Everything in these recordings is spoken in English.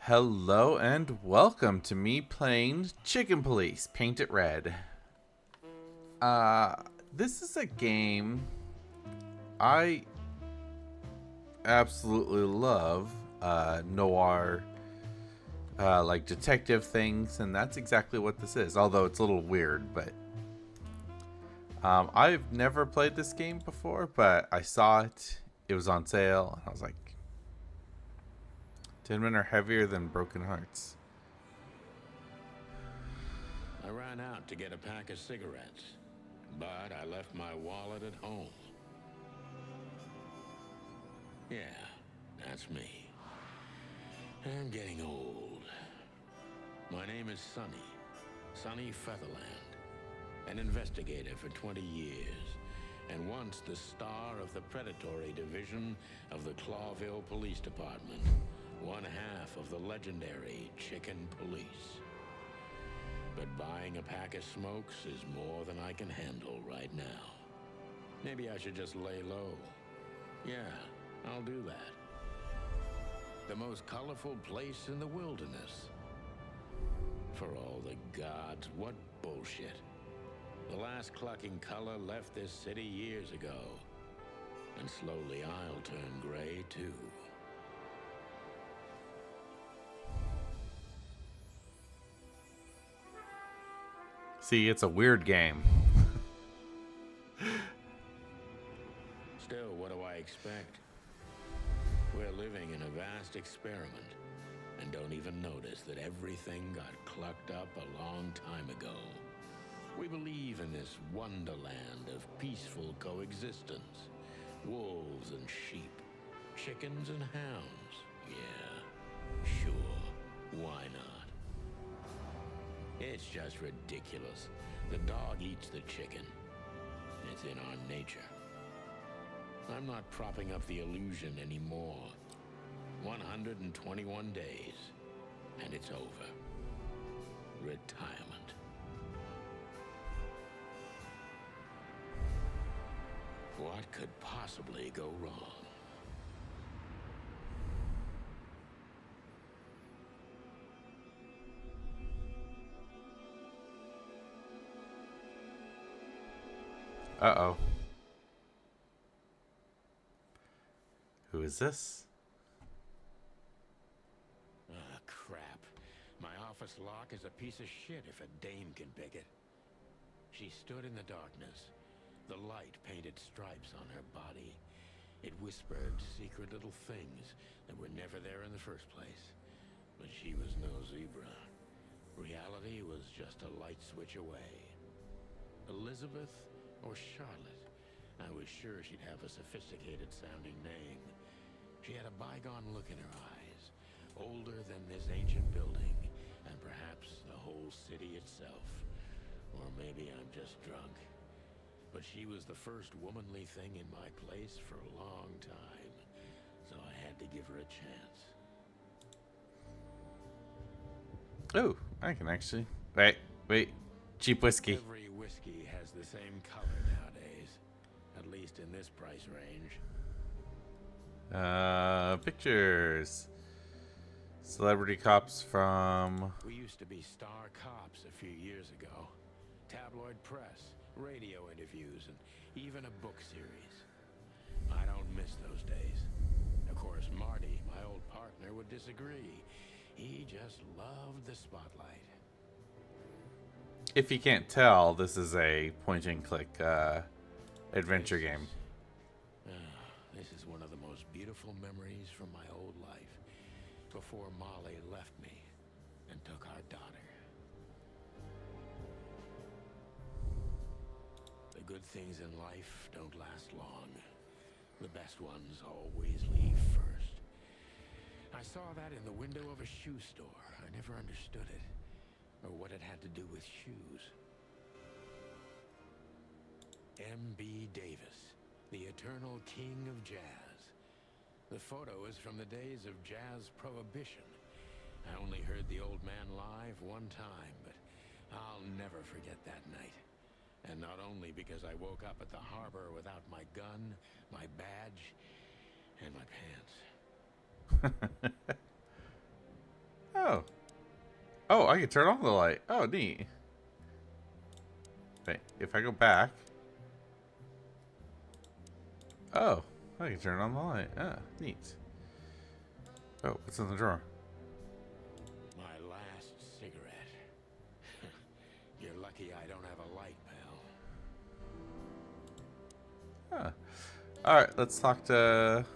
Hello and welcome to me playing Chicken Police Paint It Red. Uh, this is a game I absolutely love. Noir, like detective things, and that's exactly what this is. Although it's a little weird, but I've never played this game before, but I saw it. It was on sale, and I was like, 10 men are heavier than broken hearts. I ran out to get a pack of cigarettes, but I left my wallet at home. Yeah, that's me. I'm getting old. My name is Sonny Featherland, an investigator for 20 years, and once the star of the predatory division of the Clawville Police Department, one half of the legendary Chicken Police. But buying a pack of smokes is more than I can handle right now. Maybe I should just lay low. Yeah, I'll do that. The most colorful place in the wilderness. For all the gods, what bullshit. The last clucking color left this city years ago. And slowly I'll turn gray too. See, it's a weird game. Still, what do I expect? We're living in a vast experiment, and don't even notice that everything got clucked up a long time ago. We believe in this wonderland of peaceful coexistence. Wolves and sheep, chickens and hounds. Yeah, sure, why not? It's just ridiculous. The dog eats the chicken. It's in our nature. I'm not propping up the illusion anymore. 121 days, and it's over. Retirement. What could possibly go wrong? Uh-oh. Who is this? Ah, crap. My office lock is a piece of shit if a dame can pick it. She stood in the darkness. The light painted stripes on her body. It whispered secret little things that were never there in the first place. But she was no zebra. Reality was just a light switch away. Elizabeth or Charlotte? I was sure she'd have a sophisticated-sounding name. She had a bygone look in her eyes, older than this ancient building, and perhaps the whole city itself. Or maybe I'm just drunk. But she was the first womanly thing in my place for a long time, so I had to give her a chance. Oh, I can actually... Wait. Cheap whiskey. Every whiskey has the same color nowadays, at least in this price range. Pictures. Celebrity cops from... We used to be star cops a few years ago. Tabloid press, radio interviews, and even a book series. I don't miss those days. Of course, Marty, my old partner, would disagree. He just loved the spotlight. If you can't tell, this is a point-and-click adventure game. This is one of the most beautiful memories from my old life, before Molly left me and took our daughter. The good things in life don't last long. The best ones always leave first. I saw that in the window of a shoe store. I never understood it, or what it had to do with shoes. M.B. Davis, the eternal king of jazz. The photo is from the days of jazz prohibition. I only heard the old man live one time, but I'll never forget that night. And not only because I woke up at the harbor without my gun, my badge, and my pants. Oh, I can turn on the light. Oh, neat. Wait, if I go back. Oh, I can turn on the light. Ah, neat. Oh, what's in the drawer? My last cigarette. You're lucky I don't have a light, pal. Huh. Alright, let's talk to...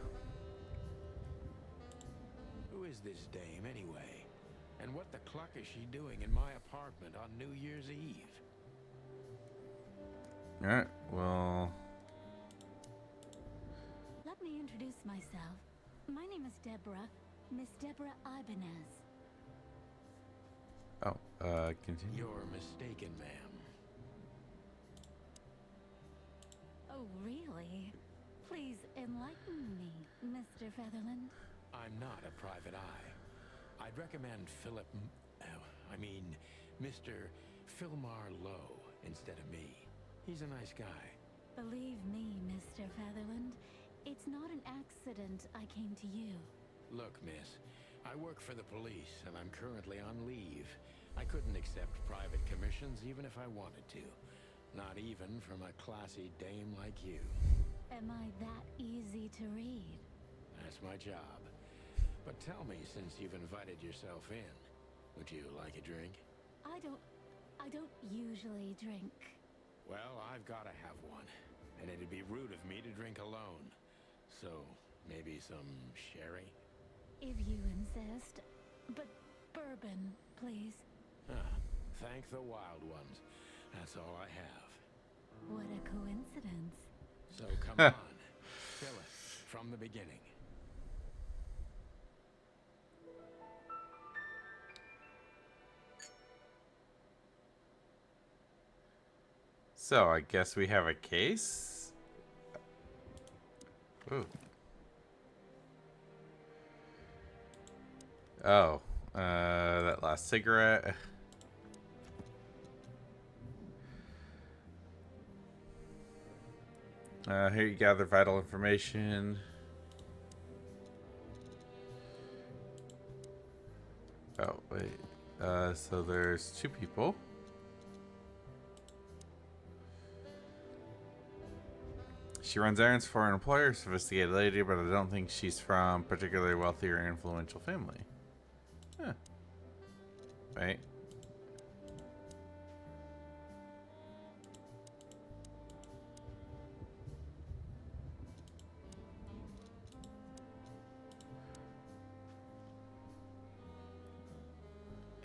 Who is this dame, anyway? And what the cluck is she doing in my apartment on New Year's Eve? Alright, well... Let me introduce myself. My name is Deborah, Miss Deborah Ibanez. Oh, continue. You're mistaken, ma'am. Oh, really? Please enlighten me, Mr. Featherland. I'm not a private eye. I'd recommend Mr. Philmar Lowe instead of me. He's a nice guy. Believe me, Mr. Featherland, it's not an accident I came to you. Look, miss, I work for the police and I'm currently on leave. I couldn't accept private commissions even if I wanted to. Not even from a classy dame like you. Am I that easy to read? That's my job. But tell me, since you've invited yourself in, would you like a drink? I don't usually drink. Well, I've got to have one. And it'd be rude of me to drink alone. So, maybe some sherry? If you insist. But bourbon, please. Ah, thank the wild ones. That's all I have. What a coincidence. So come on, fill it from the beginning. So, I guess we have a case? Ooh. Oh, that last cigarette. Here you gather vital information. Oh, wait. So there's two people. She runs errands for an employer, sophisticated lady, but I don't think she's from particularly wealthy or influential family. Huh. Right.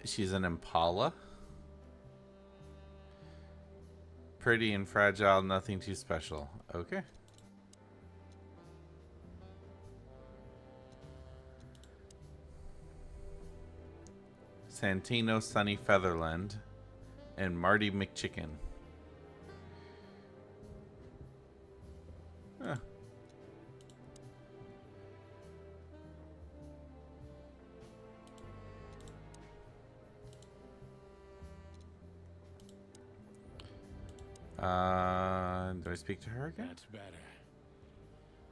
She's an Impala. Pretty and fragile, nothing too special. Okay. Santino Sunny Featherland and Marty McChicken. Huh. Do I speak to her again? That's better.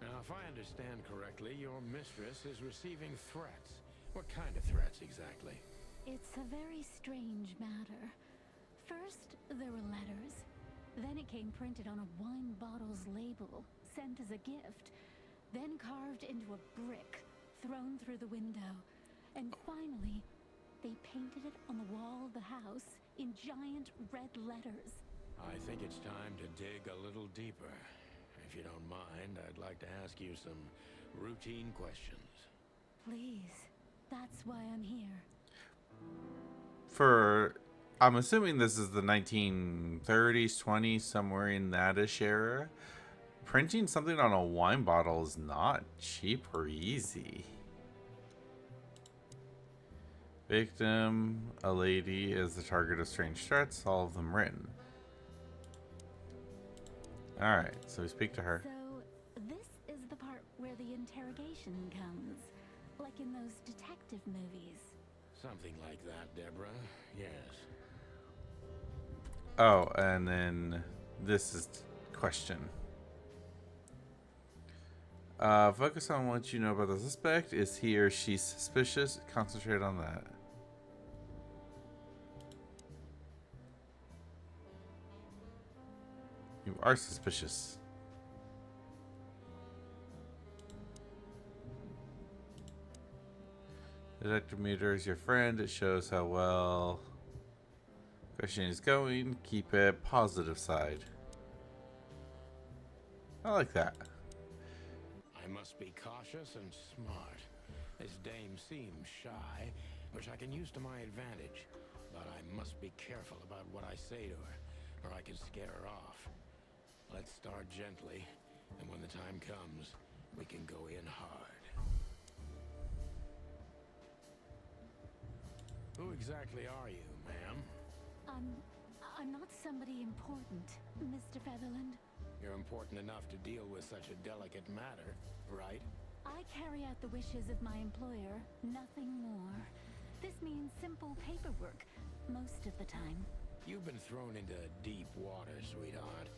Now, if I understand correctly, your mistress is receiving threats. What kind of threats exactly? It's a very strange matter. First, there were letters. Then it came printed on a wine bottle's label, sent as a gift. Then carved into a brick, thrown through the window. And finally, they painted it on the wall of the house in giant red letters. I think it's time to dig a little deeper. If you don't mind, I'd like to ask you some routine questions. Please, that's why I'm here. I'm assuming this is the 1930s, 20s, somewhere in that-ish era. Printing something on a wine bottle is not cheap or easy. Victim, a lady, is the target of strange threats, all of them written. Alright, so we speak to her. So, this is the part where the interrogation comes. Like in those detective movies. Something like that, Deborah. Yes. Oh, and then this is question. Focus on what you know about the suspect. Is he or she suspicious? Concentrate on that. are suspicious. Detector meter is your friend. It shows how well questioning is going. Keep it positive side. I like that. I must be cautious and smart. This dame seems shy, which I can use to my advantage. But I must be careful about what I say to her, or I can scare her off. Let's start gently, and when the time comes, we can go in hard. Who exactly are you, ma'am? I'm not somebody important, Mr. Featherland. You're important enough to deal with such a delicate matter, right? I carry out the wishes of my employer, nothing more. This means simple paperwork, most of the time. You've been thrown into deep water, sweetheart.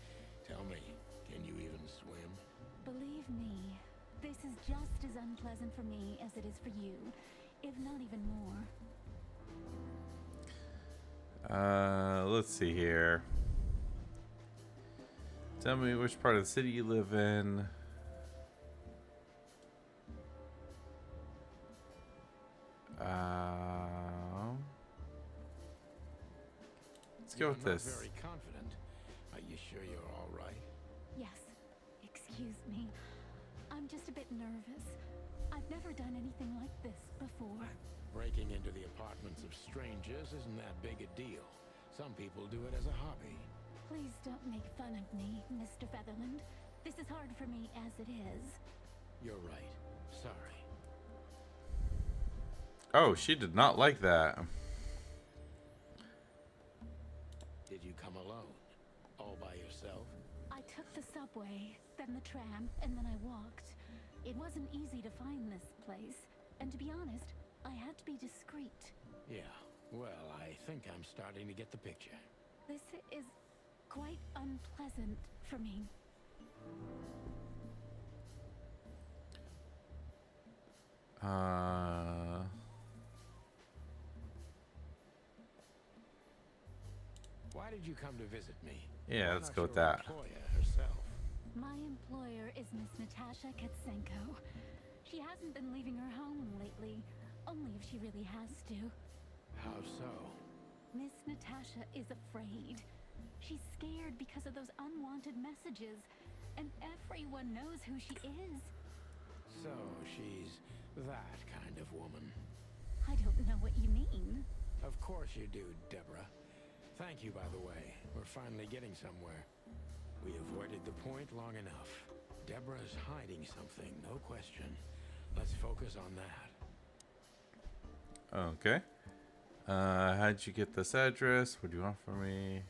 Tell me, can you even swim? Believe me, this is just as unpleasant for me as it is for you, if not even more. Let's see here. Tell me which part of the city you live in. Let's go with this. You're not very confident. Are you sure you're all right? Yes, excuse me. I'm just a bit nervous. I've never done anything like this before. Breaking into the apartments of strangers isn't that big a deal. Some people do it as a hobby. Please don't make fun of me, Mr. Featherland. This is hard for me as it is. You're right. Sorry. Oh, she did not like that. Did you come alone? All by yourself? I took the subway, then the tram, and then I walked. It wasn't easy to find this place, and to be honest, I had to be discreet. Yeah, well, I think I'm starting to get the picture. This is quite unpleasant for me. Why did you come to visit me? Yeah, Why let's not go with your that. employer herself? My employer is Miss Natasha Katsenko. She hasn't been leaving her home lately, only if she really has to. How so? Miss Natasha is afraid. She's scared because of those unwanted messages, and everyone knows who she is. So she's that kind of woman. I don't know what you mean. Of course you do, Deborah. Thank you, by the way. We're finally getting somewhere. We avoided the point long enough. Deborah's hiding something, no question. Let's focus on that. Okay. How'd you get this address? What do you want from me?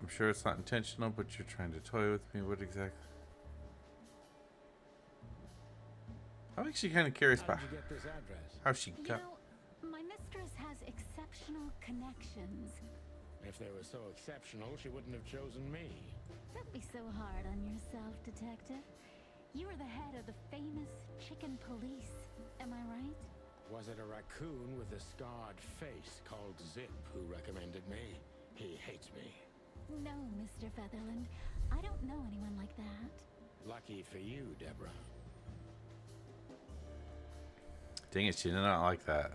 I'm sure it's not intentional, but you're trying to toy with me. What exactly? I'm actually kind of curious How about did you get this address? how she You got. know, my mistress has exceptional connections. If they were so exceptional, she wouldn't have chosen me. Don't be so hard on yourself, Detective. You are the head of the famous chicken police, am I right? Was it a raccoon with a scarred face called Zip who recommended me? He hates me. No, Mr. Featherland. I don't know anyone like that. Lucky for you, Deborah. Dang it, she did not like that.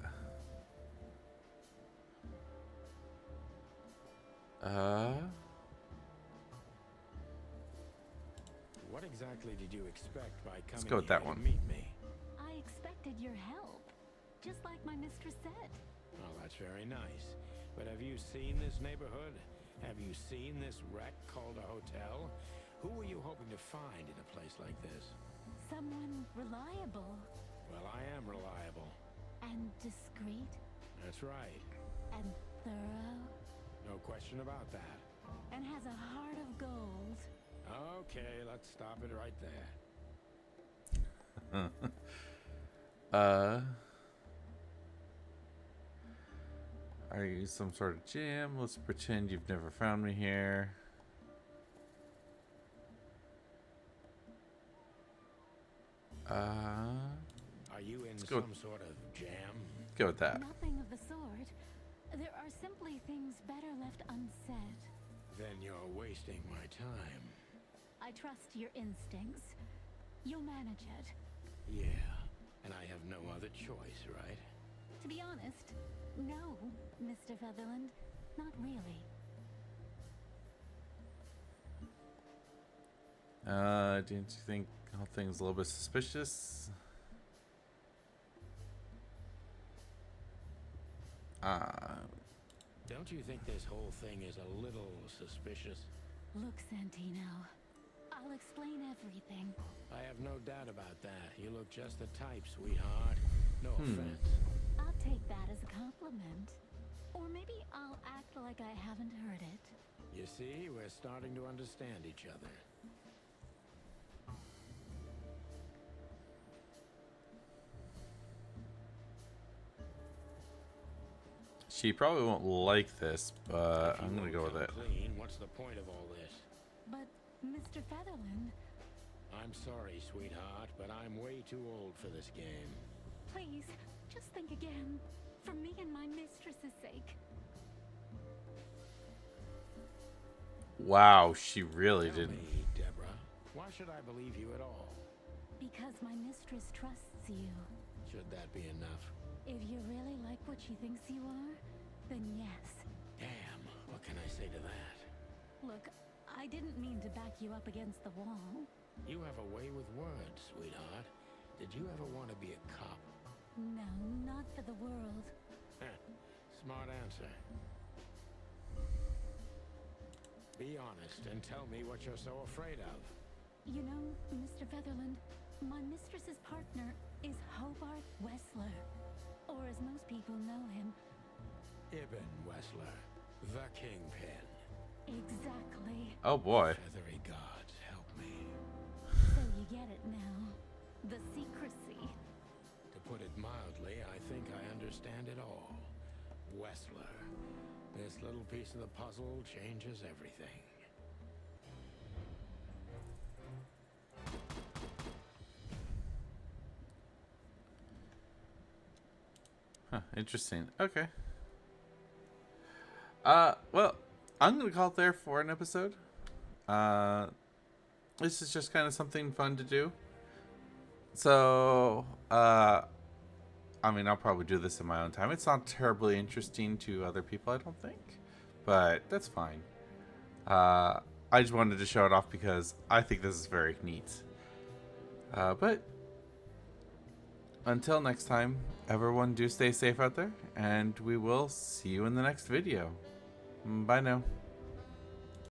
What exactly did you expect by coming Let's go with that here to one. meet me? I expected your help, just like my mistress said. Oh, that's very nice. But have you seen this neighborhood? Have you seen this wreck called a hotel? Who were you hoping to find in a place like this? Someone reliable Well, I am reliable. and discreet That's right. and thorough No question about that. and has a heart of gold. Okay, let's stop it right there. Are you some sort of jam? Let's pretend you've never found me here. Are you in go- some sort of jam? Go with that. Nothing of the sort. There are simply things better left unsaid. Then you're wasting my time. I trust your instincts. You'll manage it. Yeah, and I have no other choice, right? To be honest, no, Mr. Featherland. Not really. Didn't you think the whole thing's a little bit suspicious? Don't you think this whole thing is a little suspicious? Look, Santino. I'll explain everything. I have no doubt about that. You look just the type, sweetheart. No offense. I'll take that as a compliment. Or maybe I'll act like I haven't heard it. You see, we're starting to understand each other. She probably won't like this, but If you I'm gonna won't go with come it. clean, what's the point of all this? But, Mr. Featherland, I'm sorry, sweetheart, but I'm way too old for this game. please, just think again. For me and my mistress's sake. Wow, she really Tell didn't. me, Deborah, why should I believe you at all? Because my mistress trusts you. Should that be enough? If you really like what she thinks you are, then yes. Damn, what can I say to that? Look, I didn't mean to back you up against the wall. You have a way with words, sweetheart. Did you ever want to be a cop? No, not for the world. Smart answer. Be honest and tell me what you're so afraid of. You know, Mr. Featherland, my mistress's partner is Hobart Wessler. Or as most people know him. Ibn Wessler, the Kingpin. Exactly. Oh boy. Feathery gods, help me. So you get it now. The secrecy. To put it mildly, I think I understand it all. Wessler. This little piece of the puzzle changes everything. Huh, interesting. Okay. Well, I'm gonna call it there for an episode. This is just kind of something fun to do. So, I mean, I'll probably do this in my own time. It's not terribly interesting to other people, I don't think, but that's fine. I just wanted to show it off because I think this is very neat. But until next time, everyone do stay safe out there, and we will see you in the next video. Bye now.